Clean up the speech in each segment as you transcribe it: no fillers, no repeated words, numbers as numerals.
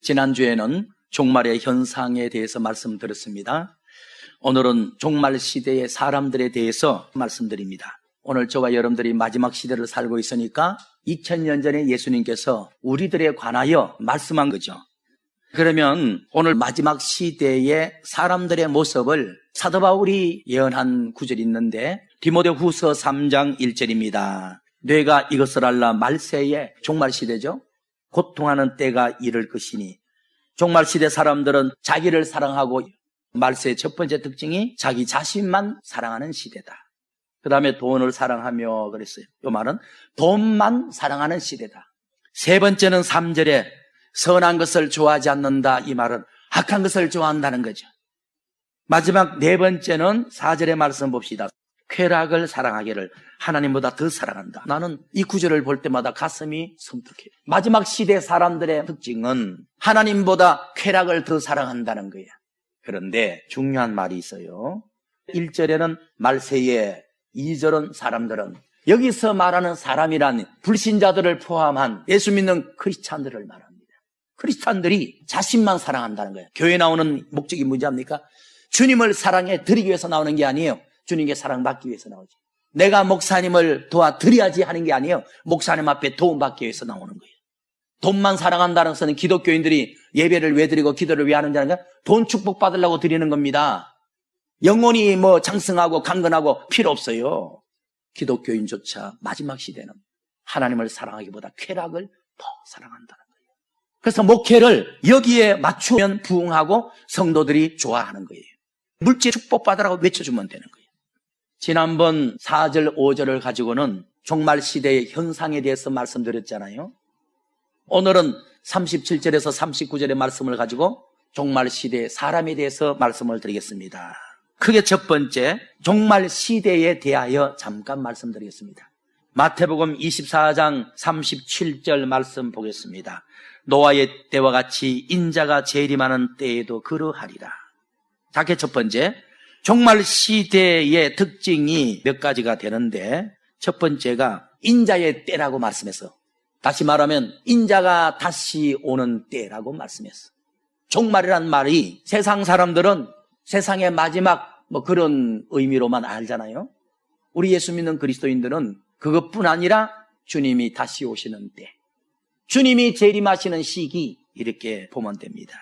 지난주에는 종말의 현상에 대해서 말씀드렸습니다. 오늘은 종말 시대의 사람들에 대해서 말씀드립니다. 오늘 저와 여러분들이 마지막 시대를 살고 있으니까 2000년 전에 예수님께서 우리들에 관하여 말씀한 거죠. 그러면 오늘 마지막 시대의 사람들의 모습을 사도 바울이 예언한 구절이 있는데 디모데후서 3장 1절입니다. 뇌가 이것을 알라. 말세에 종말 시대죠. 고통하는 때가 이를 것이니. 종말 시대 사람들은 자기를 사랑하고, 말세의 첫 번째 특징이 자기 자신만 사랑하는 시대다. 그 다음에 돈을 사랑하며 그랬어요. 이 말은 돈만 사랑하는 시대다. 세 번째는 3절에 선한 것을 좋아하지 않는다. 이 말은 악한 것을 좋아한다는 거죠. 마지막 네 번째는 4절의 말씀 봅시다. 쾌락을 사랑하기를 하나님보다 더 사랑한다. 나는 이 구절을 볼 때마다 가슴이 섬뜩해요. 마지막 시대 사람들의 특징은 하나님보다 쾌락을 더 사랑한다는 거예요. 그런데 중요한 말이 있어요. 1절에는 말세에, 2절은 사람들은, 여기서 말하는 사람이란 불신자들을 포함한 예수 믿는 크리스찬들을 말합니다. 크리스찬들이 자신만 사랑한다는 거예요. 교회 나오는 목적이 뭔지 압니까? 주님을 사랑해 드리기 위해서 나오는 게 아니에요. 주님께 사랑받기 위해서 나오지. 내가 목사님을 도와드려야지 하는 게 아니에요. 목사님 앞에 도움받기 위해서 나오는 거예요. 돈만 사랑한다는 것은 기독교인들이 예배를 왜 드리고 기도를 왜 하는지 아는가? 돈 축복받으려고 드리는 겁니다. 영혼이 장성하고 강건하고 필요 없어요. 기독교인조차 마지막 시대는 하나님을 사랑하기보다 쾌락을 더 사랑한다는 거예요. 그래서 목회를 여기에 맞추면 부응하고 성도들이 좋아하는 거예요. 물질 축복받으라고 외쳐주면 되는 거예요. 지난번 4절, 5절을 가지고는 종말 시대의 현상에 대해서 말씀드렸잖아요. 오늘은 37절에서 39절의 말씀을 가지고 종말 시대의 사람에 대해서 말씀을 드리겠습니다. 크게 첫 번째, 종말 시대에 대하여 잠깐 말씀드리겠습니다. 마태복음 24장 37절 말씀 보겠습니다. 노아의 때와 같이 인자가 재림하는 때에도 그러하리라. 그게 첫 번째, 종말 시대의 특징이 몇 가지가 되는데, 첫 번째가 인자의 때라고 말씀했어. 다시 말하면 인자가 다시 오는 때라고 말씀했어. 종말이란 말이 세상 사람들은 세상의 마지막 그런 의미로만 알잖아요. 우리 예수 믿는 그리스도인들은 그것뿐 아니라 주님이 다시 오시는 때, 주님이 재림하시는 시기, 이렇게 보면 됩니다.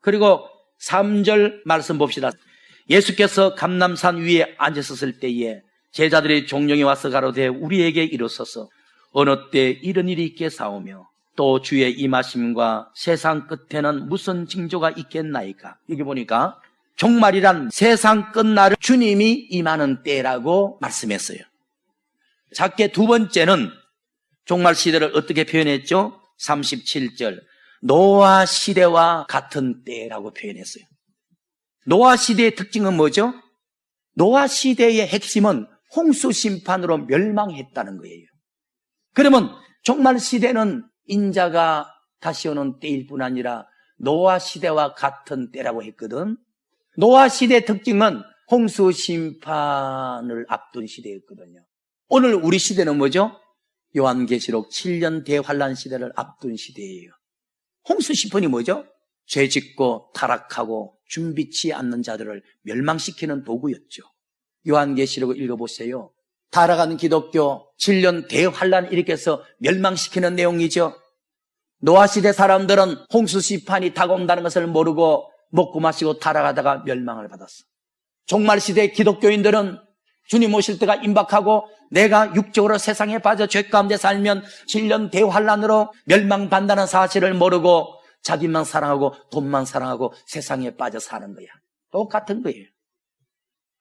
그리고 3절 말씀 봅시다. 예수께서 감람산 위에 앉으셨을 때에 제자들의 종령이 와서 가로되 우리에게 이르소서 어느 때 이런 일이 있겠사오며 또 주의 임하심과 세상 끝에는 무슨 징조가 있겠나이까. 여기 보니까 종말이란 세상 끝날 주님이 임하는 때라고 말씀했어요. 작게 두 번째는 종말 시대를 어떻게 표현했죠? 37절 노아 시대와 같은 때라고 표현했어요. 노아 시대의 특징은 뭐죠? 노아 시대의 핵심은 홍수 심판으로 멸망했다는 거예요. 그러면 종말 시대는 인자가 다시 오는 때일 뿐 아니라 노아 시대와 같은 때라고 했거든. 노아 시대의 특징은 홍수 심판을 앞둔 시대였거든요. 오늘 우리 시대는 뭐죠? 요한계시록 7년 대환란 시대를 앞둔 시대예요. 홍수 심판이 뭐죠? 죄 짓고 타락하고 준비치 않는 자들을 멸망시키는 도구였죠. 요한계시록을 읽어보세요. 타락하는 기독교 7년 대환란 이렇게 해서 멸망시키는 내용이죠. 노아시대 사람들은 홍수 심판이 다가온다는 것을 모르고 먹고 마시고 타락하다가 멸망을 받았어. 종말시대 기독교인들은 주님 오실 때가 임박하고 내가 육적으로 세상에 빠져 죄 가운데 살면 7년 대환란으로 멸망받는다는 사실을 모르고 자기만 사랑하고 돈만 사랑하고 세상에 빠져 사는 거야. 똑같은 거예요.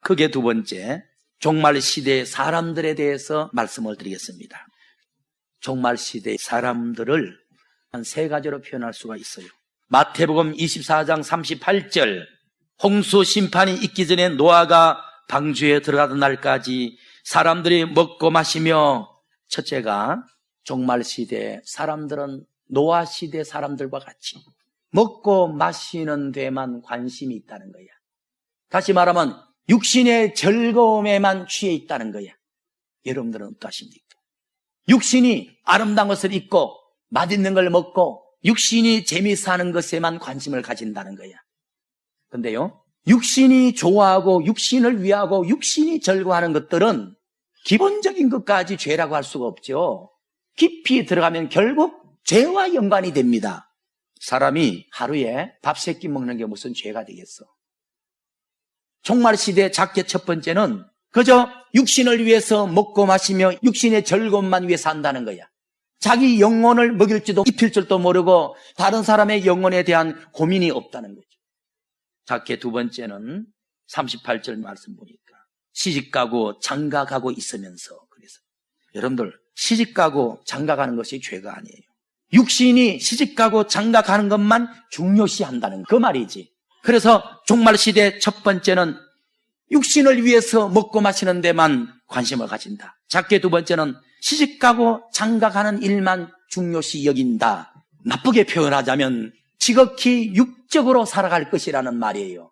그게 두 번째, 종말 시대의 사람들에 대해서 말씀을 드리겠습니다. 종말 시대의 사람들을 한 세 가지로 표현할 수가 있어요. 마태복음 24장 38절 홍수 심판이 있기 전에 노아가 방주에 들어가던 날까지 사람들이 먹고 마시며, 첫째가 종말 시대 사람들은 노아 시대 사람들과 같이 먹고 마시는 데만 관심이 있다는 거야. 다시 말하면 육신의 즐거움에만 취해 있다는 거야. 여러분들은 어떠십니까? 육신이 아름다운 것을 입고 맛있는 걸 먹고 육신이 재미사는 것에만 관심을 가진다는 거야. 근데요, 육신이 좋아하고 육신을 위하고 육신이 즐거워하는 것들은 기본적인 것까지 죄라고 할 수가 없죠. 깊이 들어가면 결국 죄와 연관이 됩니다. 사람이 하루에 밥 3끼 먹는 게 무슨 죄가 되겠어? 종말시대 작게 첫 번째는 그저 육신을 위해서 먹고 마시며 육신의 즐거움만 위해 산다는 거야. 자기 영혼을 먹일 줄도 입힐 줄도 모르고 다른 사람의 영혼에 대한 고민이 없다는 거죠. 작게 두 번째는 38절 말씀 보니까 시집가고 장가가고 있으면서, 그래서 여러분들 시집가고 장가가는 것이 죄가 아니에요. 육신이 시집가고 장가가는 것만 중요시한다는 그 말이지. 그래서 종말시대 첫 번째는 육신을 위해서 먹고 마시는 데만 관심을 가진다. 작게 두 번째는 시집가고 장가가는 일만 중요시 여긴다. 나쁘게 표현하자면 지극히 육적으로 살아갈 것이라는 말이에요.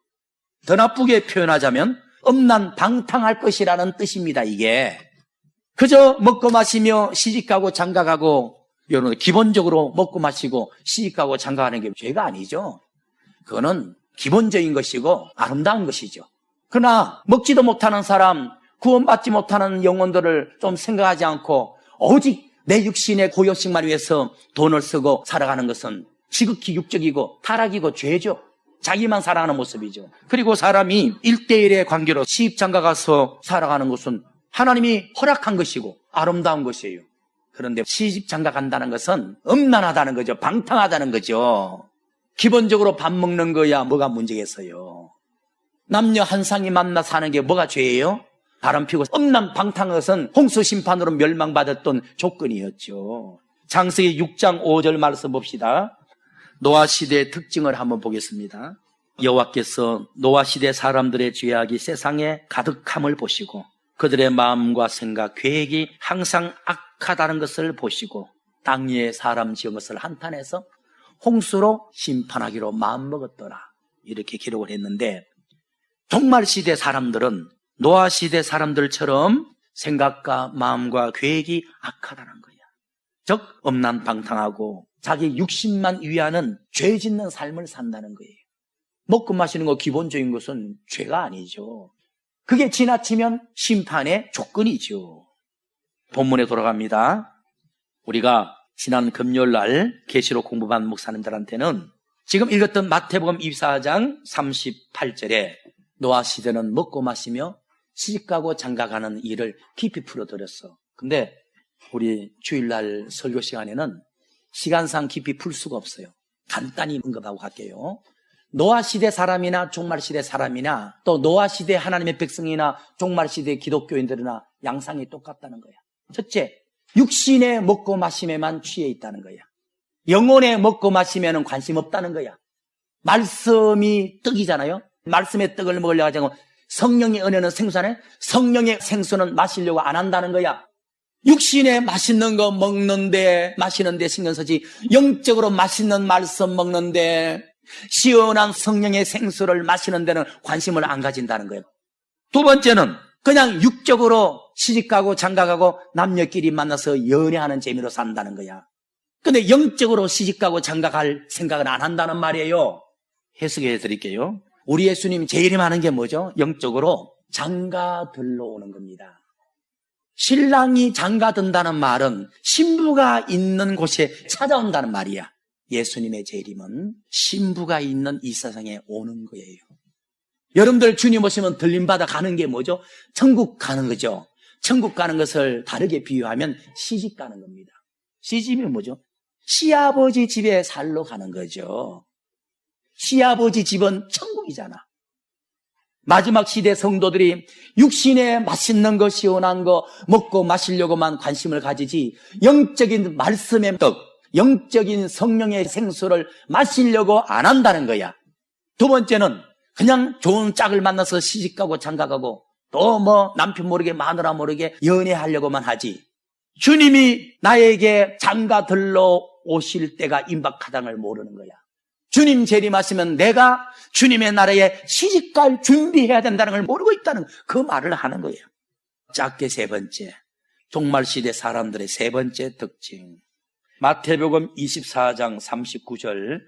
더 나쁘게 표현하자면 엄난방탕할 것이라는 뜻입니다. 이게 그저 먹고 마시며 시집가고 장가가고, 여러분 기본적으로 먹고 마시고 시집가고 장가가는 게 죄가 아니죠. 그거는 기본적인 것이고 아름다운 것이죠. 그러나 먹지도 못하는 사람, 구원받지 못하는 영혼들을 좀 생각하지 않고 오직 내 육신의 고요식만 위해서 돈을 쓰고 살아가는 것은 지극히 육적이고 타락이고 죄죠. 자기만 살아가는 모습이죠. 그리고 사람이 1대1의 관계로 시집장가가서 살아가는 것은 하나님이 허락한 것이고 아름다운 것이에요. 그런데 시집장가간다는 것은 음란하다는 거죠. 방탕하다는 거죠. 기본적으로 밥 먹는 거야 뭐가 문제겠어요. 남녀 한 쌍이 만나 사는 게 뭐가 죄예요? 바람 피고 음란방탕한 것은 홍수 심판으로 멸망받았던 조건이었죠. 창세기 6장 5절 말씀 봅시다. 노아 시대의 특징을 한번 보겠습니다. 여호와께서 노아 시대 사람들의 죄악이 세상에 가득함을 보시고 그들의 마음과 생각, 계획이 항상 악하다는 것을 보시고 땅 위에 사람 지은 것을 한탄해서 홍수로 심판하기로 마음먹었더라. 이렇게 기록을 했는데, 종말 시대 사람들은 노아 시대 사람들처럼 생각과 마음과 계획이 악하다는 거야. 즉 엄난방탕하고 자기 육신만 위하는 죄 짓는 삶을 산다는 거예요. 먹고 마시는 거 기본적인 것은 죄가 아니죠. 그게 지나치면 심판의 조건이죠. 본문에 돌아갑니다. 우리가 지난 금요일 날 계시록 공부반 목사님들한테는 지금 읽었던 마태복음 24장 38절에 노아 시대는 먹고 마시며 시집가고 장가가는 일을 깊이 풀어드렸어. 근데 우리 주일날 설교 시간에는 시간상 깊이 풀 수가 없어요. 간단히 언급하고 갈게요. 노아 시대 사람이나 종말 시대 사람이나 또 노아 시대 하나님의 백성이나 종말 시대 기독교인들이나 양상이 똑같다는 거야. 첫째, 육신의 먹고 마심에만 취해 있다는 거야. 영혼의 먹고 마심에는 관심 없다는 거야. 말씀이 떡이잖아요. 말씀의 떡을 먹으려고 하지 않고 성령의 은혜는 생수하네. 성령의 생수는 마시려고 안 한다는 거야. 육신에 맛있는 거 먹는데 마시는데 신경 쓰지 영적으로 맛있는 말씀 먹는데 시원한 성령의 생수를 마시는 데는 관심을 안 가진다는 거예요. 두 번째는 그냥 육적으로 시집가고 장가가고 남녀끼리 만나서 연애하는 재미로 산다는 거야. 근데 영적으로 시집가고 장가갈 생각은 안 한다는 말이에요. 해석해 드릴게요. 우리 예수님 제일 많은 게 뭐죠? 영적으로 장가들러 오는 겁니다. 신랑이 장가든다는 말은 신부가 있는 곳에 찾아온다는 말이야. 예수님의 재림은 신부가 있는 이 세상에 오는 거예요. 여러분들 주님 오시면 들림받아 가는 게 뭐죠? 천국 가는 거죠. 천국 가는 것을 다르게 비유하면 시집 가는 겁니다. 시집이 뭐죠? 시아버지 집에 살러 가는 거죠. 시아버지 집은 천국이잖아. 마지막 시대 성도들이 육신에 맛있는 거 시원한 거 먹고 마시려고만 관심을 가지지 영적인 말씀의 떡, 영적인 성령의 생수를 마시려고 안 한다는 거야. 두 번째는 그냥 좋은 짝을 만나서 시집가고 장가가고 또 뭐 남편 모르게 마누라 모르게 연애하려고만 하지. 주님이 나에게 장가들러 오실 때가 임박하다는 걸 모르는 거야. 주님 재림하시면 내가 주님의 나라에 시집갈 준비해야 된다는 걸 모르고 있다는 그 말을 하는 거예요. 작게 세 번째, 종말시대 사람들의 세 번째 특징. 마태복음 24장 39절,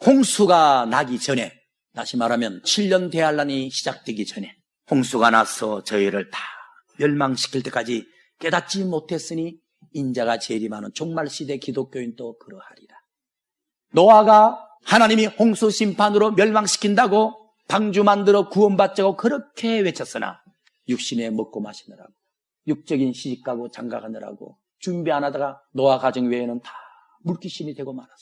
홍수가 나기 전에, 다시 말하면 7년 대환란이 시작되기 전에 홍수가 나서 저희를 다 멸망시킬 때까지 깨닫지 못했으니 인자가 재림하는 종말시대 기독교인도 그러하리라. 노아가 하나님이 홍수 심판으로 멸망시킨다고 방주 만들어 구원받자고 그렇게 외쳤으나 육신에 먹고 마시느라고, 육적인 시집가고 장가가느라고 준비 안 하다가 노아 가정 외에는 다 물귀신이 되고 말았어.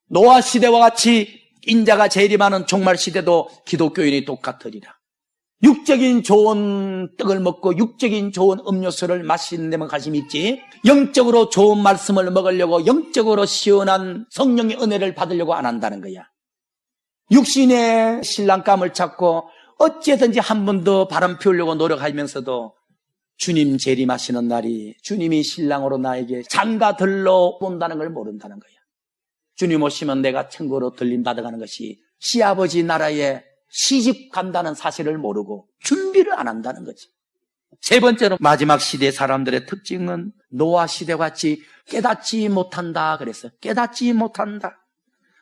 노아 시대와 같이 인자가 재림하는 종말 시대도 기독교인이 똑같으리라. 육적인 좋은 떡을 먹고 육적인 좋은 음료수를 마시는 데만 관심이 있지, 영적으로 좋은 말씀을 먹으려고, 영적으로 시원한 성령의 은혜를 받으려고 안 한다는 거야. 육신의 신랑감을 찾고 어찌든지 한 번 더 바람 피우려고 노력하면서도 주님 재림하시는 날이 주님이 신랑으로 나에게 장가 들러 온다는 걸 모른다는 거야. 주님 오시면 내가 천국으로 들림 받아가는 것이 시아버지 나라에 시집 간다는 사실을 모르고 준비를 안 한다는 거지. 세 번째로 마지막 시대 사람들의 특징은 노아 시대와 같이 깨닫지 못한다 그랬어요. 깨닫지 못한다.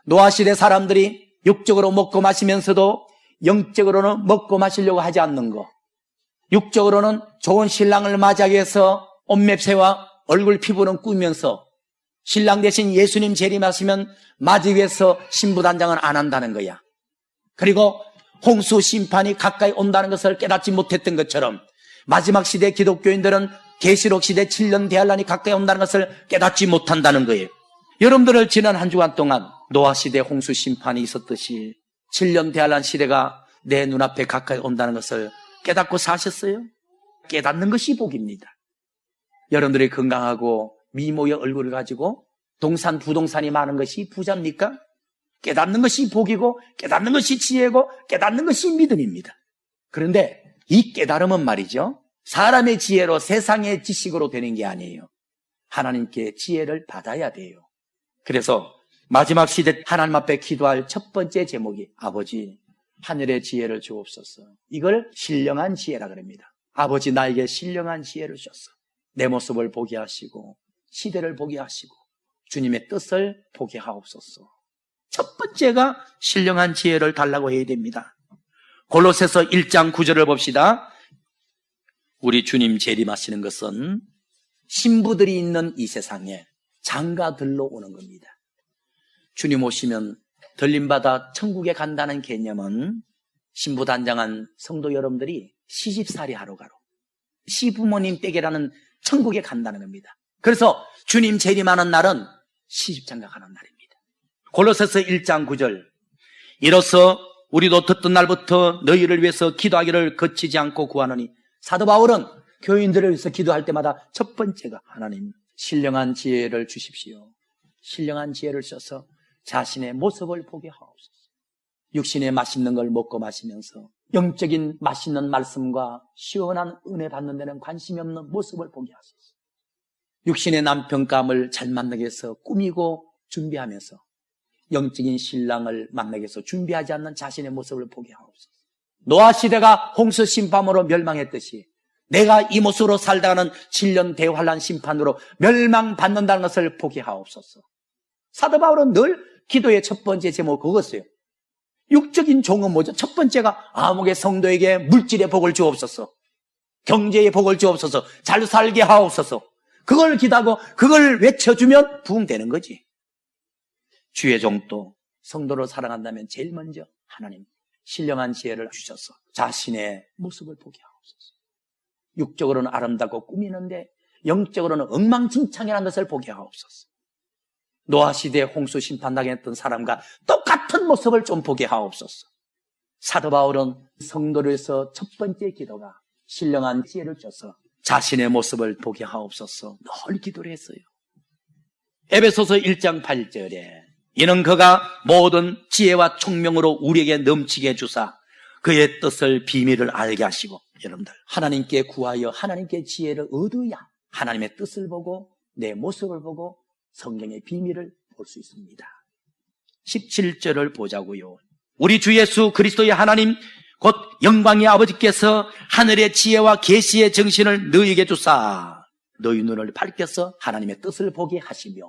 노아 시대 사람들이 육적으로 먹고 마시면서도 영적으로는 먹고 마시려고 하지 않는 거. 육적으로는 좋은 신랑을 맞이하기 위해서 옷맵새와 얼굴 피부는 꾸미면서 신랑 대신 예수님 재림하시면 맞이하기 위해서 신부단장은 안 한다는 거야. 그리고 홍수 심판이 가까이 온다는 것을 깨닫지 못했던 것처럼 마지막 시대 기독교인들은 계시록 시대 7년 대환란이 가까이 온다는 것을 깨닫지 못한다는 거예요. 여러분들을 지난 한 주간 동안 노아 시대 홍수 심판이 있었듯이 7년 대환란 시대가 내 눈앞에 가까이 온다는 것을 깨닫고 사셨어요? 깨닫는 것이 복입니다. 여러분들이 건강하고 미모의 얼굴을 가지고 동산 부동산이 많은 것이 부자입니까? 깨닫는 것이 복이고 깨닫는 것이 지혜고 깨닫는 것이 믿음입니다. 그런데 이 깨달음은 말이죠, 사람의 지혜로 세상의 지식으로 되는 게 아니에요. 하나님께 지혜를 받아야 돼요. 그래서 마지막 시대 하나님 앞에 기도할 첫 번째 제목이 아버지 하늘의 지혜를 주옵소서. 이걸 신령한 지혜라 그럽니다. 아버지 나에게 신령한 지혜를 주셨어. 내 모습을 보게 하시고 시대를 보게 하시고 주님의 뜻을 보게 하옵소서. 첫 번째가 신령한 지혜를 달라고 해야 됩니다. 골로새서 1장 9절을 봅시다. 우리 주님 재림하시는 것은 신부들이 있는 이 세상에 장가들러 오는 겁니다. 주님 오시면 들림받아 천국에 간다는 개념은 신부단장한 성도 여러분들이 시집살이 하러 가러 시부모님 댁이라는 천국에 간다는 겁니다. 그래서 주님 재림하는 날은 시집장가 가는 날입니다. 골로새서 1장 9절, 이로써 우리도 듣던 날부터 너희를 위해서 기도하기를 거치지 않고 구하노니, 사도 바울은 교인들을 위해서 기도할 때마다 첫 번째가 하나님 신령한 지혜를 주십시오. 신령한 지혜를 주셔서 자신의 모습을 보게 하옵소서. 육신의 맛있는 걸 먹고 마시면서 영적인 맛있는 말씀과 시원한 은혜 받는 데는 관심이 없는 모습을 보게 하소서. 육신의 남편감을 잘 만나기 위해서 꾸미고 준비하면서 영적인 신랑을 만나기 위해서 준비하지 않는 자신의 모습을 보게 하옵소서. 노아 시대가 홍수 심판으로 멸망했듯이 내가 이 모습으로 살다가는 7년 대환란 심판으로 멸망받는다는 것을 보게 하옵소서. 사도 바울은 늘 기도의 첫 번째 제목 그것이에요. 육적인 종은 뭐죠? 첫 번째가 아무개 성도에게 물질의 복을 주옵소서, 경제의 복을 주옵소서, 잘 살게 하옵소서. 그걸 기도하고 그걸 외쳐주면 부흥되는 거지. 주의 종도 성도를 사랑한다면 제일 먼저 하나님 신령한 지혜를 주셔서 자신의 모습을 보게 하옵소서. 육적으로는 아름답고 꾸미는데 영적으로는 엉망진창이라는 것을 보게 하옵소서. 노아 시대에 홍수 심판당했던 사람과 똑같은 모습을 좀 보게 하옵소서. 사도 바울은 성도를 위해서 첫 번째 기도가 신령한 지혜를 줘서 자신의 모습을 보게 하옵소서 늘 기도를 했어요. 에베소서 1장 8절에 이는 그가 모든 지혜와 총명으로 우리에게 넘치게 해주사 그의 뜻을 비밀을 알게 하시고, 여러분들 하나님께 구하여 하나님께 지혜를 얻어야 하나님의 뜻을 보고 내 모습을 보고 성경의 비밀을 볼 수 있습니다. 17절을 보자고요. 우리 주 예수 그리스도의 하나님 곧 영광의 아버지께서 하늘의 지혜와 계시의 정신을 너희에게 주사 너희 눈을 밝혀서 하나님의 뜻을 보게 하시며,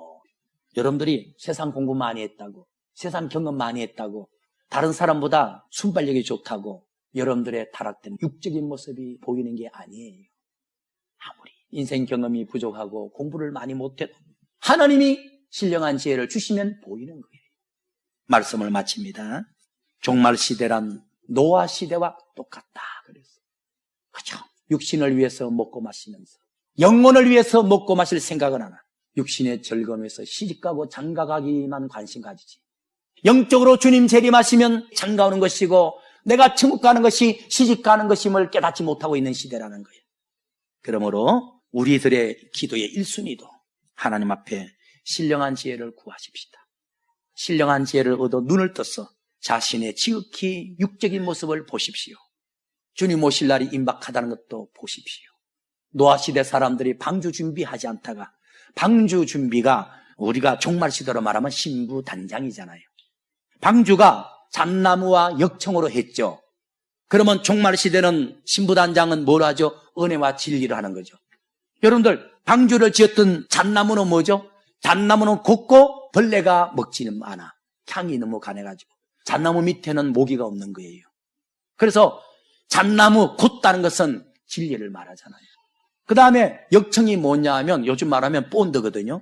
여러분들이 세상 공부 많이 했다고, 세상 경험 많이 했다고, 다른 사람보다 순발력이 좋다고 여러분들의 타락된 육적인 모습이 보이는 게 아니에요. 아무리 인생 경험이 부족하고 공부를 많이 못해도 하나님이 신령한 지혜를 주시면 보이는 거예요. 말씀을 마칩니다. 종말 시대란 노아 시대와 똑같다 그랬어요. 그죠? 육신을 위해서 먹고 마시면서 영혼을 위해서 먹고 마실 생각은 안 하나. 육신의 즐거움에서 시집가고 장가가기만 관심 가지지. 영적으로 주님 재림하시면 장가오는 것이고 내가 천국 가는 것이 시집가는 것임을 깨닫지 못하고 있는 시대라는 거예요. 그러므로 우리들의 기도의 1순위도 하나님 앞에 신령한 지혜를 구하십시다. 신령한 지혜를 얻어 눈을 떠서 자신의 지극히 육적인 모습을 보십시오. 주님 오실 날이 임박하다는 것도 보십시오. 노아시대 사람들이 방주 준비하지 않다가 방주 준비가 우리가 종말 시대로 말하면 신부단장이잖아요. 방주가 잣나무와 역청으로 했죠. 그러면 종말 시대는 신부단장은 뭘 하죠? 은혜와 진리를 하는 거죠. 여러분들 방주를 지었던 잣나무는 뭐죠? 잣나무는 곱고 벌레가 먹지는 않아. 향이 너무 강해가지고 잣나무 밑에는 모기가 없는 거예요. 그래서 잣나무 곧다는 것은 진리를 말하잖아요. 그 다음에 역청이 뭐냐 하면 요즘 말하면 본드거든요.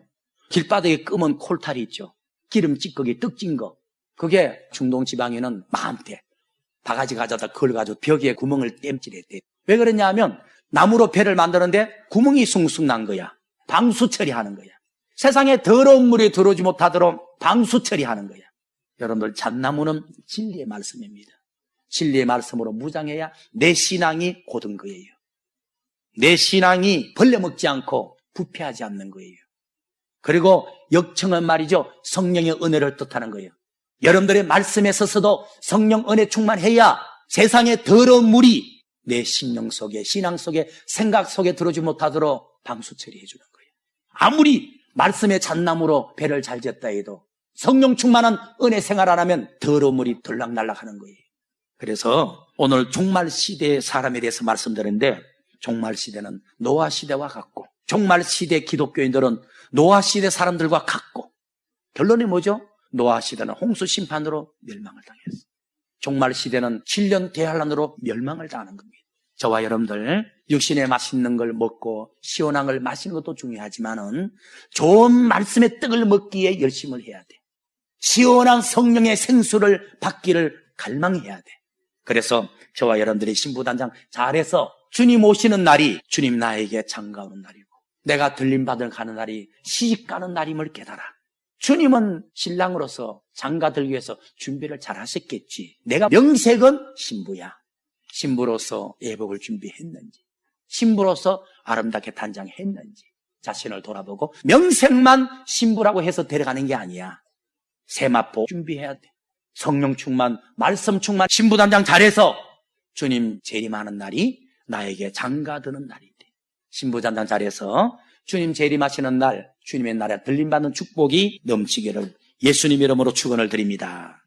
길바닥에 검은 콜탈이 있죠. 기름 찌꺼기 떡진 거. 그게 중동 지방에는 많대. 바가지 가져다 그걸 가지고 벽에 구멍을 땜질했대. 왜 그러냐 하면 나무로 배를 만드는데 구멍이 숭숭 난 거야. 방수 처리하는 거야. 세상에 더러운 물이 들어오지 못하도록 방수 처리하는 거야. 여러분들 잣나무는 진리의 말씀입니다. 진리의 말씀으로 무장해야 내 신앙이 곧은 거예요. 내 신앙이 벌레 먹지 않고 부패하지 않는 거예요. 그리고 역청은 말이죠. 성령의 은혜를 뜻하는 거예요. 여러분들의 말씀에 서서도 성령 은혜 충만해야 세상의 더러운 물이 내 심령 속에, 신앙 속에, 생각 속에 들어오지 못하도록 방수 처리해 주는 거예요. 아무리 말씀의 잣나무로 배를 잘 지었다 해도 성령 충만한 은혜 생활 안 하면 더러운 물이 들락날락 하는 거예요. 그래서 오늘 종말 시대의 사람에 대해서 말씀드렸는데 종말 시대는 노아 시대와 같고 종말 시대 기독교인들은 노아 시대 사람들과 같고 결론이 뭐죠? 노아 시대는 홍수 심판으로 멸망을 당했어요. 종말 시대는 7년 대환란으로 멸망을 당하는 겁니다. 저와 여러분들 육신에 맛있는 걸 먹고 시원한 걸 마시는 것도 중요하지만은 좋은 말씀의 떡을 먹기에 열심을 해야 돼. 시원한 성령의 생수를 받기를 갈망해야 돼. 그래서 저와 여러분들이 신부단장 잘해서 주님 오시는 날이 주님 나에게 장가오는 날이고 내가 들림받을 가는 날이 시집가는 날임을 깨달아. 주님은 신랑으로서 장가들기 위해서 준비를 잘 하셨겠지. 내가 명색은 신부야. 신부로서 예복을 준비했는지, 신부로서 아름답게 단장했는지 자신을 돌아보고 명색만 신부라고 해서 데려가는 게 아니야. 세마포 준비해야 돼. 성령 충만, 말씀 충만, 신부 단장 잘해서 주님 재림하는 날이 나에게 장가드는 날이 돼. 신부 단장 잘해서 주님 재림하시는 날, 주님의 날에 들림받는 축복이 넘치기를 예수님 이름으로 축원을 드립니다.